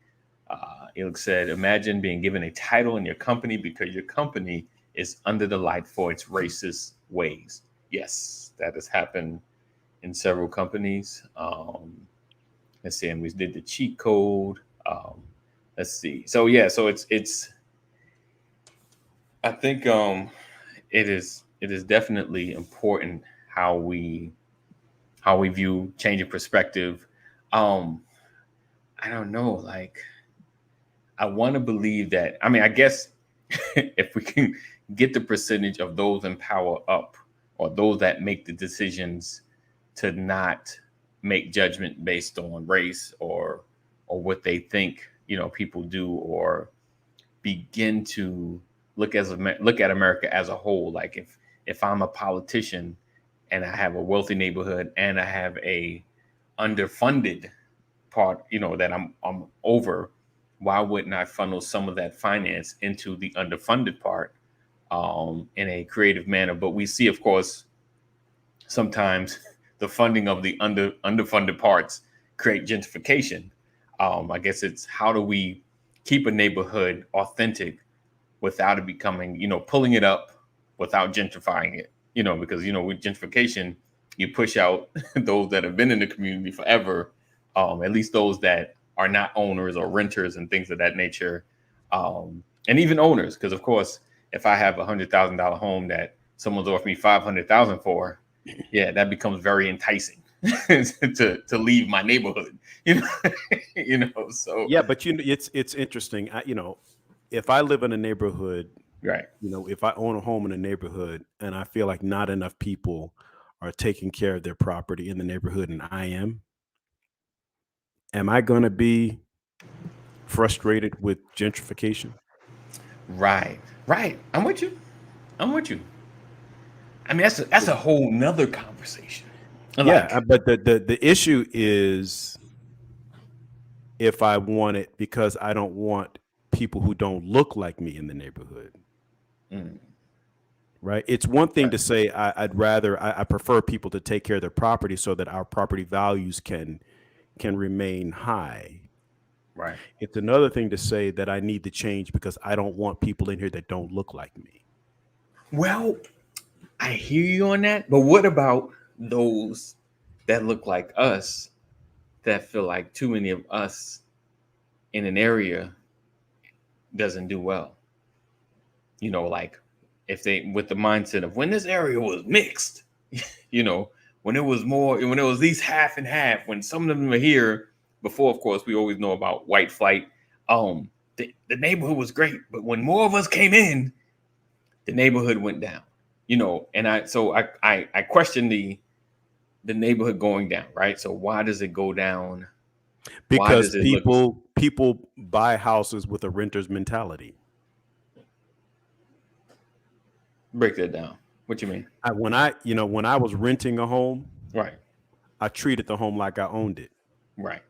[SPEAKER 2] Elliott said, imagine being given a title in your company because your company is under the light for its racist ways. Yes, that has happened in several companies. Let's see, and we did the cheat code. Let's see. So it's. I think it is definitely important how we view changing perspective. I don't know, like. I want to believe that. I mean, I guess if we can get the percentage of those in power up, or those that make the decisions to not make judgment based on race or what they think, people do, or begin to look at America as a whole. Like if I'm a politician and I have a wealthy neighborhood and I have a underfunded part, that I'm over. Why wouldn't I funnel some of that finance into the underfunded part in a creative manner? But we see, of course, sometimes the funding of the underfunded parts create gentrification. I guess it's how do we keep a neighborhood authentic without it becoming, pulling it up without gentrifying it, because, with gentrification, you push out those that have been in the community forever, at least those that are not owners or renters and things of that nature.
[SPEAKER 1] And even owners, because of course, if I have $100,000 home that someone's offered me 500,000 for, yeah, that becomes very enticing to leave my neighborhood. So
[SPEAKER 3] Yeah, but it's interesting. If I live in a neighborhood,
[SPEAKER 1] right,
[SPEAKER 3] if I own a home in a neighborhood and I feel like not enough people are taking care of their property in the neighborhood and I am I going to be frustrated with gentrification?
[SPEAKER 1] right. I'm with you. I mean, that's a whole nother conversation.
[SPEAKER 3] Yeah, but the issue is if I want it because I don't want people who don't look like me in the neighborhood.
[SPEAKER 1] Mm,
[SPEAKER 3] Right. It's one thing
[SPEAKER 1] right.
[SPEAKER 3] to say I prefer people to take care of their property so that our property values can remain high.
[SPEAKER 1] Right.
[SPEAKER 3] It's another thing to say that I need to change because I don't want people in here that don't look like me.
[SPEAKER 1] Well, I hear you on that, but what about those that look like us that feel like too many of us in an area doesn't do well? Like if they with the mindset of when this area was mixed, when it was at least half and half, when some of them were here before, of course, we always know about white flight. The neighborhood was great, but when more of us came in, the neighborhood went down. And I question the neighborhood going down, right? So why does it go down? Why
[SPEAKER 3] Because
[SPEAKER 1] does it look?
[SPEAKER 3] people buy houses with a renter's mentality.
[SPEAKER 1] Break that down. What you mean?
[SPEAKER 3] When I was renting a home,
[SPEAKER 1] Right.
[SPEAKER 3] I treated the home like I owned it.
[SPEAKER 1] Right.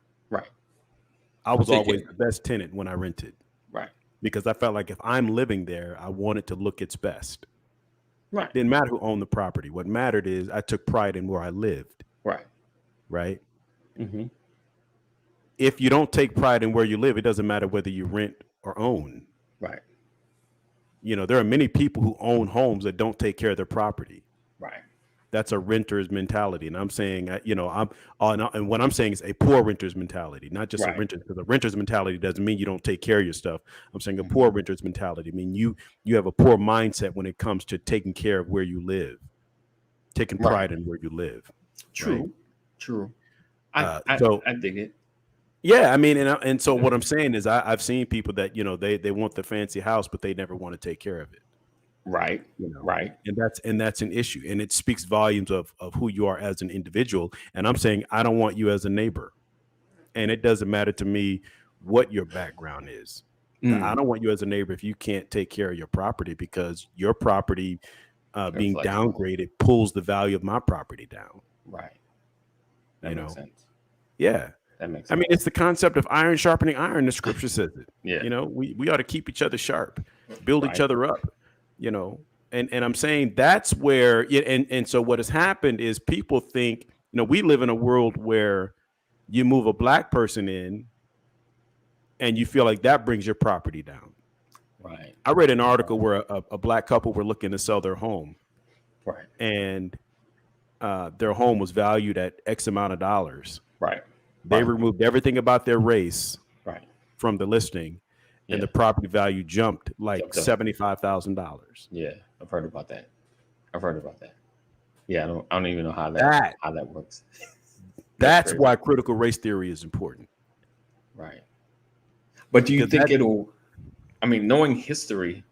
[SPEAKER 3] I was
[SPEAKER 1] Take
[SPEAKER 3] always
[SPEAKER 1] care.
[SPEAKER 3] the best tenant when I rented.
[SPEAKER 1] Right.
[SPEAKER 3] Because I felt like if I'm living there, I want it to look its best.
[SPEAKER 1] Right.
[SPEAKER 3] Didn't matter who owned the property. What mattered is I took pride in where I lived.
[SPEAKER 1] Right.
[SPEAKER 3] Right.
[SPEAKER 1] Mm-hmm.
[SPEAKER 3] If you don't take pride in where you live, it doesn't matter whether you rent or own.
[SPEAKER 1] Right.
[SPEAKER 3] There are many people who own homes that don't take care of their property.
[SPEAKER 1] Right.
[SPEAKER 3] That's a renter's mentality. And I'm saying, and what I'm saying is a poor renter's mentality, not just a renter, because a renter's mentality doesn't mean you don't take care of your stuff. I'm saying a poor renter's mentality. I mean, you have a poor mindset when it comes to taking care of where you live, taking pride in where you live.
[SPEAKER 1] True.
[SPEAKER 3] Right?
[SPEAKER 1] True.
[SPEAKER 3] I
[SPEAKER 1] dig it.
[SPEAKER 3] Yeah, I mean, and so what I'm saying is I've seen people that, they want the fancy house, but they never want to take care of it.
[SPEAKER 1] Right. Right.
[SPEAKER 3] And that's an issue. And it speaks volumes of who you are as an individual. And I'm saying, I don't want you as a neighbor. And it doesn't matter to me what your background is. I don't want you as a neighbor if you can't take care of your property, because your property being downgraded pulls the value of my property down.
[SPEAKER 1] Right. That makes sense.
[SPEAKER 3] Yeah.
[SPEAKER 1] That makes sense.
[SPEAKER 3] I mean, it's the concept of iron sharpening iron. The scripture says it.
[SPEAKER 1] Yeah.
[SPEAKER 3] We ought to keep each other sharp, build each other up. And I'm saying that's where and so what has happened is people think, we live in a world where you move a black person in and you feel like that brings your property down.
[SPEAKER 1] Right.
[SPEAKER 3] I read an article where a black couple were looking to sell their home.
[SPEAKER 1] Right.
[SPEAKER 3] And their home was valued at X amount of dollars.
[SPEAKER 1] Right.
[SPEAKER 3] They removed everything about their race from the listing. And the property value jumped like $75,000.
[SPEAKER 1] Yeah, I've heard about that. Yeah, I don't even know how that works.
[SPEAKER 3] That's why critical race theory is important.
[SPEAKER 1] Right. But do you think it'll? I mean, knowing history.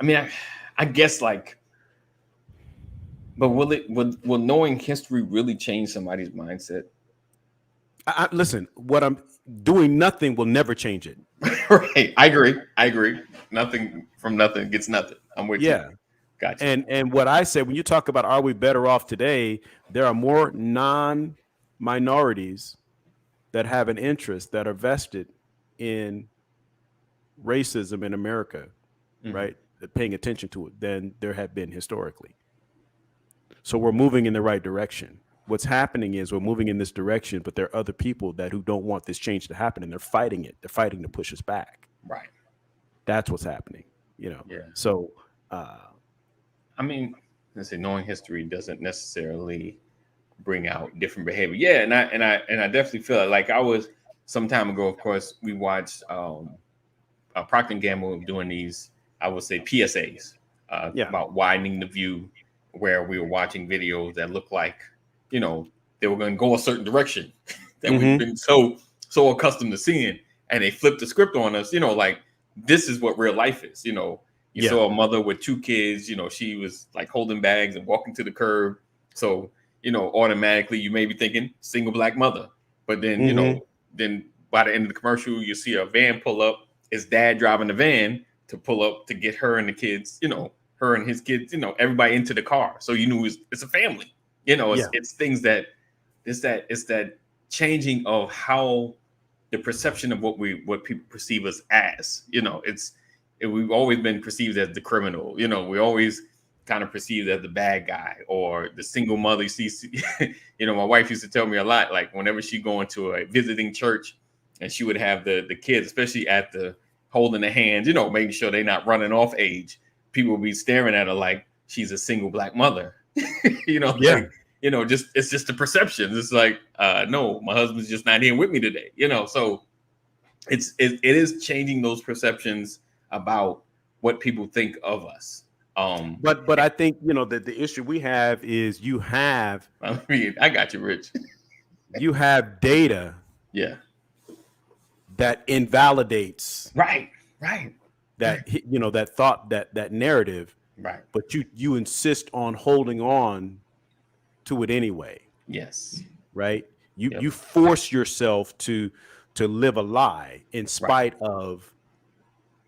[SPEAKER 1] I mean, I guess like. But will knowing history really change somebody's mindset?
[SPEAKER 3] Listen, what I'm doing, nothing will never change it.
[SPEAKER 2] Right. I agree. Nothing from nothing gets nothing. I'm with you. Gotcha.
[SPEAKER 3] And what I say, when you talk about are we better off today, there are more non-minorities that have an interest that are vested in racism in America, right? Paying attention to it than there have been historically. So we're moving in the right direction. What's happening is we're moving in this direction, but there are other people who don't want this change to happen, and they're fighting it. They're fighting to push us back.
[SPEAKER 2] Right.
[SPEAKER 3] That's what's happening.
[SPEAKER 2] Yeah.
[SPEAKER 3] So,
[SPEAKER 2] I mean, let's say knowing history doesn't necessarily bring out different behavior. Yeah, and I definitely feel it. Like I was some time ago. Of course, we watched Procter and Gamble doing these, I would say PSAs about widening the view, where we were watching videos that looked like, you know, they were going to go a certain direction that we've been so accustomed to seeing, and they flipped the script on us. You know, like, this is what real life is. You know, you saw a mother with 2 kids. You know, she was like holding bags and walking to the curb. So, you know, automatically you may be thinking single Black mother, but then you know, then by the end of the commercial, you see a van pull up. It's dad driving the van to pull up to get her and the kids. You know, her and his kids. You know, everybody into the car. So you knew it's a family. You know, it's things that it's that changing of how the perception of what people perceive us as. You know, we've always been perceived as the criminal. You know, we always kind of perceived as the bad guy or the single mother. You see, you know, my wife used to tell me a lot, like whenever she go into a visiting church and she would have the kids, especially at the holding the hands, you know, making sure they're not running off age. People would be staring at her like she's a single Black mother. You know, like, you know, it's just the perception. It's like, no, my husband's just not here with me today. You know, so it is changing those perceptions about what people think of us.
[SPEAKER 3] But I think, you know, that the issue we have is
[SPEAKER 2] I mean, I got you, Rich.
[SPEAKER 3] You have data that invalidates
[SPEAKER 2] right
[SPEAKER 3] that, you know, that thought, that narrative,
[SPEAKER 2] right,
[SPEAKER 3] but you insist on holding on to it anyway.
[SPEAKER 2] Yes.
[SPEAKER 3] Right. You force yourself to live a lie in spite of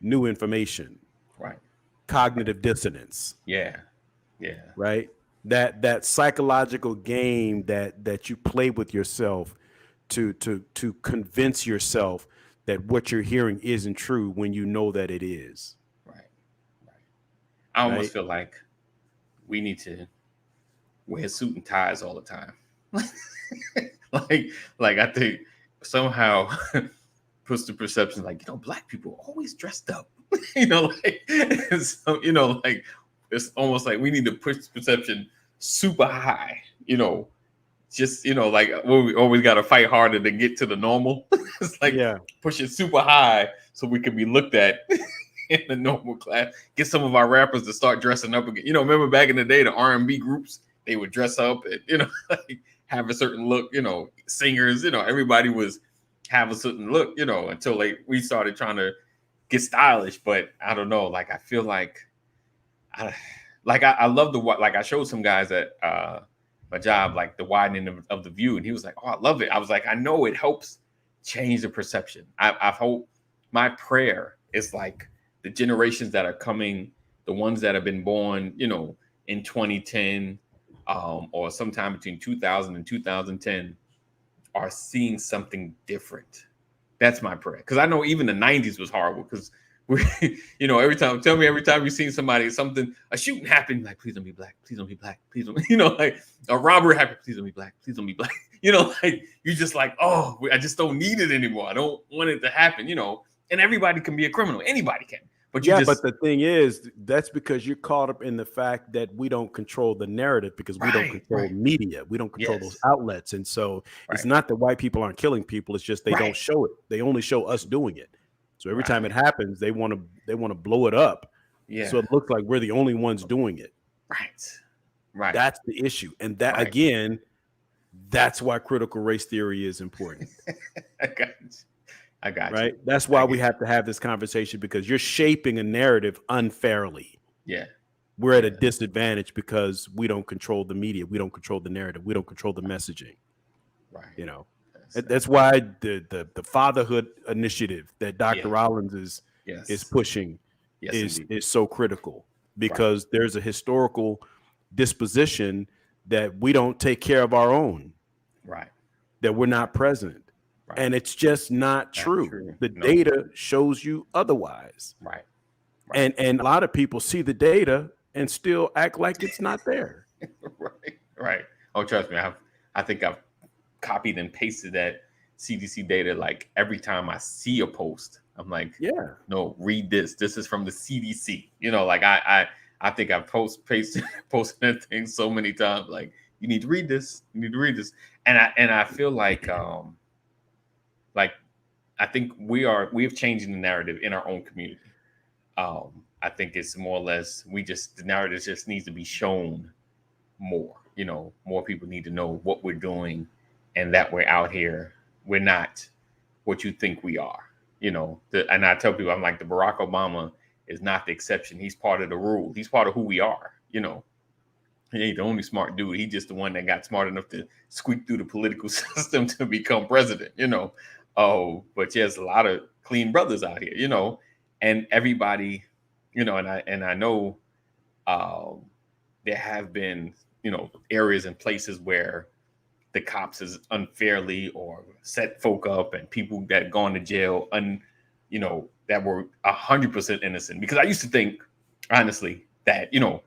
[SPEAKER 3] new information.
[SPEAKER 2] Right.
[SPEAKER 3] Cognitive dissonance.
[SPEAKER 2] Yeah.
[SPEAKER 3] Right. That psychological game that you play with yourself to convince yourself that what you're hearing isn't true when you know that it is.
[SPEAKER 2] Right. I almost feel like we need to wear suit and ties all the time. like I think somehow puts the perception like, you know, Black people are always dressed up. You know, like, so, you know, like, it's almost like we need to push the perception super high, you know, just, you know, like we always got to fight harder to get to the normal. It's like push it super high so we can be looked at in the normal class. Get some of our rappers to start dressing up again. You know, remember back in the day, the R&B groups, they would dress up and, you know, like have a certain look, you know, singers, you know, everybody was have a certain look, you know, until we started trying to get stylish. But I don't know, like, I feel like I love like I showed some guys at my job, like the widening of the view, and he was like, oh, I love it. I was like, I know it helps change the perception. I hope, my prayer is like the generations that are coming, the ones that have been born, you know, in 2010 or sometime between 2000 and 2010 are seeing something different. That's my prayer. Because I know even the 90s was horrible, because we, you know, every time you've seen somebody, a shooting happened, like, please don't be Black, please don't be Black, please don't, you know, like a robbery happened, please don't be Black, please don't be Black. You know, like, you just like, oh, I just don't need it anymore. I don't want it to happen, you know, and everybody can be a criminal. Anybody can. But
[SPEAKER 3] but the thing is, that's because you're caught up in the fact that we don't control the narrative, because we don't control media. We don't control those outlets. And so it's not that white people aren't killing people. It's just they don't show it. They only show us doing it. So every time it happens, they want to blow it up. Yeah. So it looks like we're the only ones doing it.
[SPEAKER 2] Right.
[SPEAKER 3] That's the issue. And that, again, that's why critical race theory is important.
[SPEAKER 2] I got you.
[SPEAKER 3] Right. That's why we have to have this conversation, because you're shaping a narrative unfairly.
[SPEAKER 2] Yeah.
[SPEAKER 3] We're at a disadvantage because we don't control the media. We don't control the narrative. We don't control the messaging.
[SPEAKER 2] Right.
[SPEAKER 3] You know, that's why the fatherhood initiative that Dr. Rollins is pushing is so critical, because there's a historical disposition that we don't take care of our own.
[SPEAKER 2] Right.
[SPEAKER 3] That we're not present. Right. And it's just not true. The data shows you otherwise.
[SPEAKER 2] Right.
[SPEAKER 3] And a lot of people see the data and still act like it's not there.
[SPEAKER 2] Right. Oh, trust me, I think I've copied and pasted that CDC data like every time I see a post. I'm like, no, read this. This is from the CDC. You know, like I think I've posted that thing so many times. Like, you need to read this. You need to read this. And I feel like
[SPEAKER 1] I think we have changed the narrative in our own community. I think it's more or less the narrative just needs to be shown more. You know, more people need to know what we're doing and that we're out here. We're not what you think we are. You know, and I tell people, I'm like, the Barack Obama is not the exception. He's part of the rule. He's part of who we are. You know, he ain't the only smart dude. He's just the one that got smart enough to squeak through the political system to become president. You know, but there's a lot of clean brothers out here. You know, and everybody, you know, and I know there have been, you know, areas and places where the cops is unfairly or set folk up and people that gone to jail, you know, that were 100% innocent. Because I used to think, honestly, that, you know,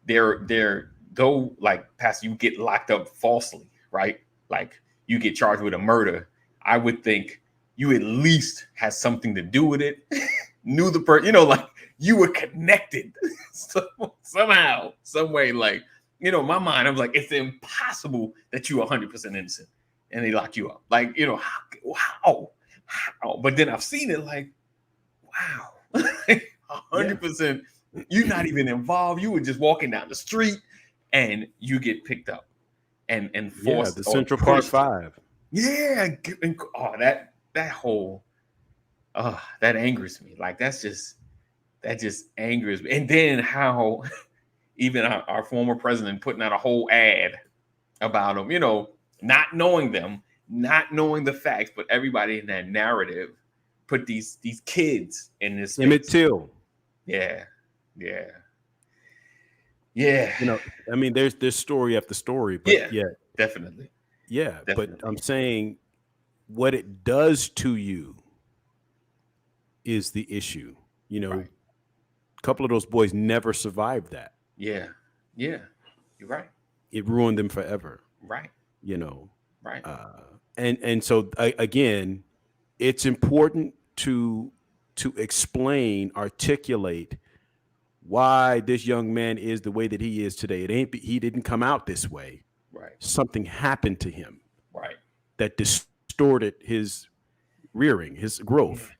[SPEAKER 1] they're though, like, Pastor, you get locked up falsely, right? Like, you get charged with a murder. I would think you at least had something to do with it, knew the person, you know, like you were connected somehow, some way, like, you know, my mind, I was like, it's impossible that you are 100% innocent and they lock you up. Like, you know, how? But then I've seen it like, wow, 100%. You're not even involved. You were just walking down the street and you get picked up and forced.
[SPEAKER 3] The Central Park 5.
[SPEAKER 1] Yeah. Oh, that whole, that angers me. Like, that just angers me. And then how even our former president putting out a whole ad about them, you know, not knowing them, not knowing the facts, but everybody in that narrative put these kids in this.
[SPEAKER 3] Emmett Till.
[SPEAKER 1] Yeah.
[SPEAKER 3] You know, I mean, there's story after story, but yeah,
[SPEAKER 1] definitely.
[SPEAKER 3] Yeah, definitely. But I'm saying what it does to you is the issue. You know, a couple of those boys never survived that.
[SPEAKER 1] Yeah, you're right.
[SPEAKER 3] It ruined them forever.
[SPEAKER 1] Right.
[SPEAKER 3] You know.
[SPEAKER 1] Right.
[SPEAKER 3] And so again, it's important to explain, articulate why this young man is the way that he is today. He didn't come out this way.
[SPEAKER 1] Right.
[SPEAKER 3] Something happened to him.
[SPEAKER 1] Right.
[SPEAKER 3] That distorted his rearing, his growth,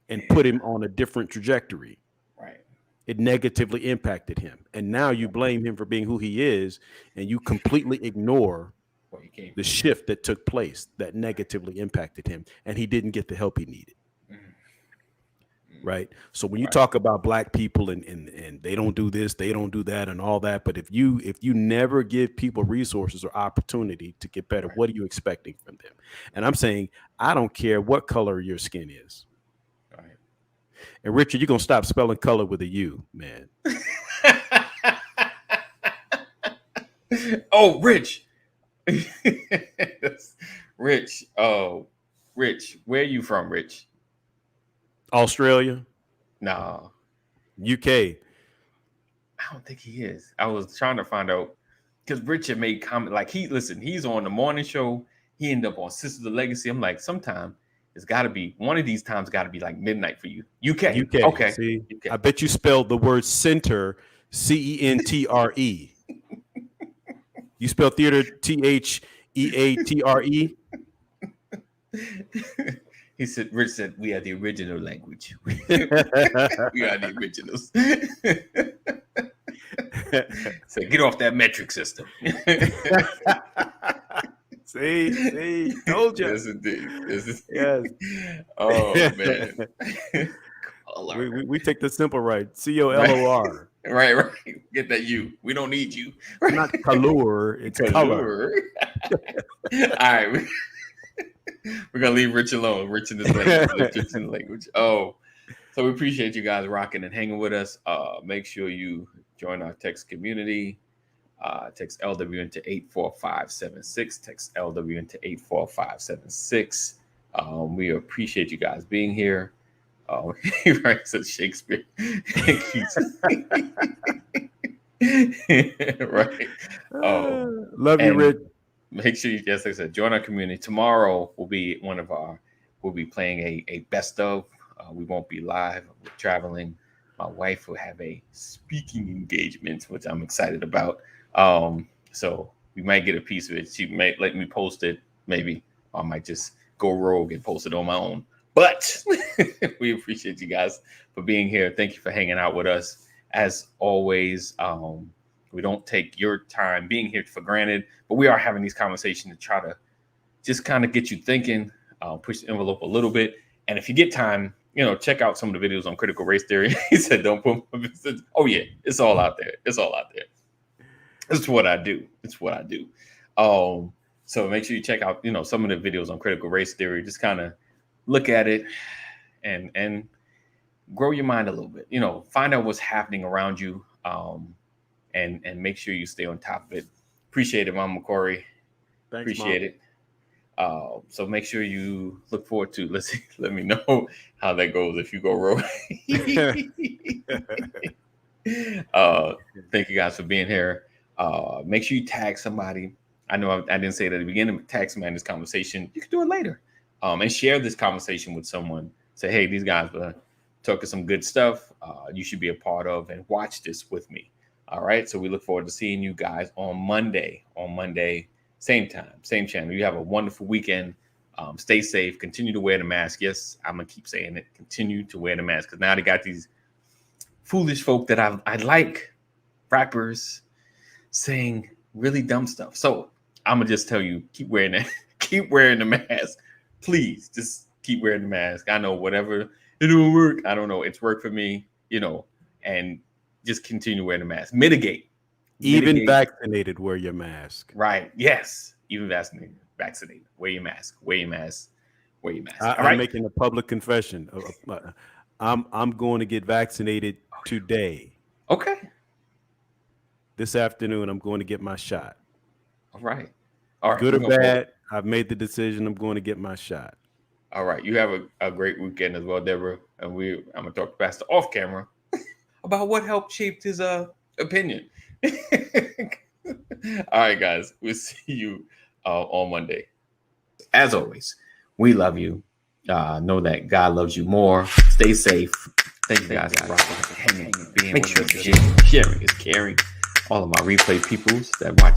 [SPEAKER 3] and put him on a different trajectory.
[SPEAKER 1] Right.
[SPEAKER 3] It negatively impacted him. And now you blame him for being who he is, and you completely ignore the shift that took place that negatively impacted him, and he didn't get the help he needed. Right. So when you talk about black people and they don't do this, they don't do that and all that. But if you never give people resources or opportunity to get better, what are you expecting from them? And I'm saying, I don't care what color your skin is.
[SPEAKER 1] Right.
[SPEAKER 3] And Richard, you're going to stop spelling color with a U, man.
[SPEAKER 1] Oh, Rich. Rich. Oh, Rich. Where are you from, Rich?
[SPEAKER 3] Australia?
[SPEAKER 1] No.
[SPEAKER 3] UK?
[SPEAKER 1] I don't think he is. I was trying to find out because Richard made comment like he's on the morning show. He ended up on Sisters of Legacy. I'm like, sometime it's got to be one of these times. Got to be like midnight for you. UK. Okay.
[SPEAKER 3] See,
[SPEAKER 1] UK.
[SPEAKER 3] I bet you spelled the word center CENTRE. You spell theater THEATRE.
[SPEAKER 1] He said, Rich said, we are the original language. We are the originals. So get off that metric system.
[SPEAKER 3] See, told you.
[SPEAKER 1] Yes, indeed.
[SPEAKER 3] Yes.
[SPEAKER 1] Oh, man.
[SPEAKER 3] we take the simple right. COLOR.
[SPEAKER 1] Right. Get that U. We don't need you.
[SPEAKER 3] Not color, it's color.
[SPEAKER 1] All right. We're gonna leave Rich alone. Rich in this language. Rich in the language. Oh, so we appreciate you guys rocking and hanging with us. Make sure you join our text community. Text LW into 84576. Text LW into 84576. We appreciate you guys being here. He writes at Shakespeare. Right.
[SPEAKER 3] Love you, Rich.
[SPEAKER 1] Make sure you, yes, like I said, join our community. Tomorrow will be we'll be playing a best of. We won't be live. We're traveling. My wife will have a speaking engagement, which I'm excited about. So we might get a piece of it. She might let me post it. Maybe I might just go rogue and post it on my own. But we appreciate you guys for being here. Thank you for hanging out with us. As always, we don't take your time being here for granted, but we are having these conversations to try to just kind of get you thinking, push the envelope a little bit. And if you get time, check out some of the videos on critical race theory. He said, don't put, oh yeah, it's all out there. It's all out there. It's what I do. It's what I do. So make sure you check out, some of the videos on critical race theory. Just kind of look at it and grow your mind a little bit. Find out what's happening around you, and make sure you stay on top of it. Appreciate it, Mama Corey.
[SPEAKER 3] Thanks,
[SPEAKER 1] Appreciate it. So make sure you look forward to. Let me know how that goes if you go rogue. Thank you guys for being here. Make sure you tag somebody. I know I didn't say it at the beginning, but tag somebody in this conversation. You can do it later. And share this conversation with someone. Say, hey, these guys were talking some good stuff. You should be a part of and watch this with me. All right. So we look forward to seeing you guys on Monday. Same time, same channel. You have a wonderful weekend. Stay safe. Continue to wear the mask. Yes, I'm going to keep saying it. Continue to wear the mask. Because now they got these foolish folk that I like, rappers, saying really dumb stuff. So I'm going to just tell you, keep wearing the mask. Please, just keep wearing the mask. I know whatever, it will work. I don't know. It's worked for me, and just continue wearing the mask. Mitigate.
[SPEAKER 3] Even vaccinated, wear your mask.
[SPEAKER 1] Right. Yes. Even vaccinated. Wear your mask.
[SPEAKER 3] I'm making a public confession. I'm going to get vaccinated today.
[SPEAKER 1] Okay.
[SPEAKER 3] This afternoon, I'm going to get my shot.
[SPEAKER 1] All right.
[SPEAKER 3] Good or bad, I've made the decision. I'm going to get my shot.
[SPEAKER 1] All right. You have a great weekend as well, Deborah. And I'm going to talk to Pastor off camera about what helped shape his opinion. All right, guys. We'll see you on Monday. As always, we love you. Know that God loves you more. Stay safe. Thank you guys for hanging, being with us. Sharing is caring. All of my replay peoples that watch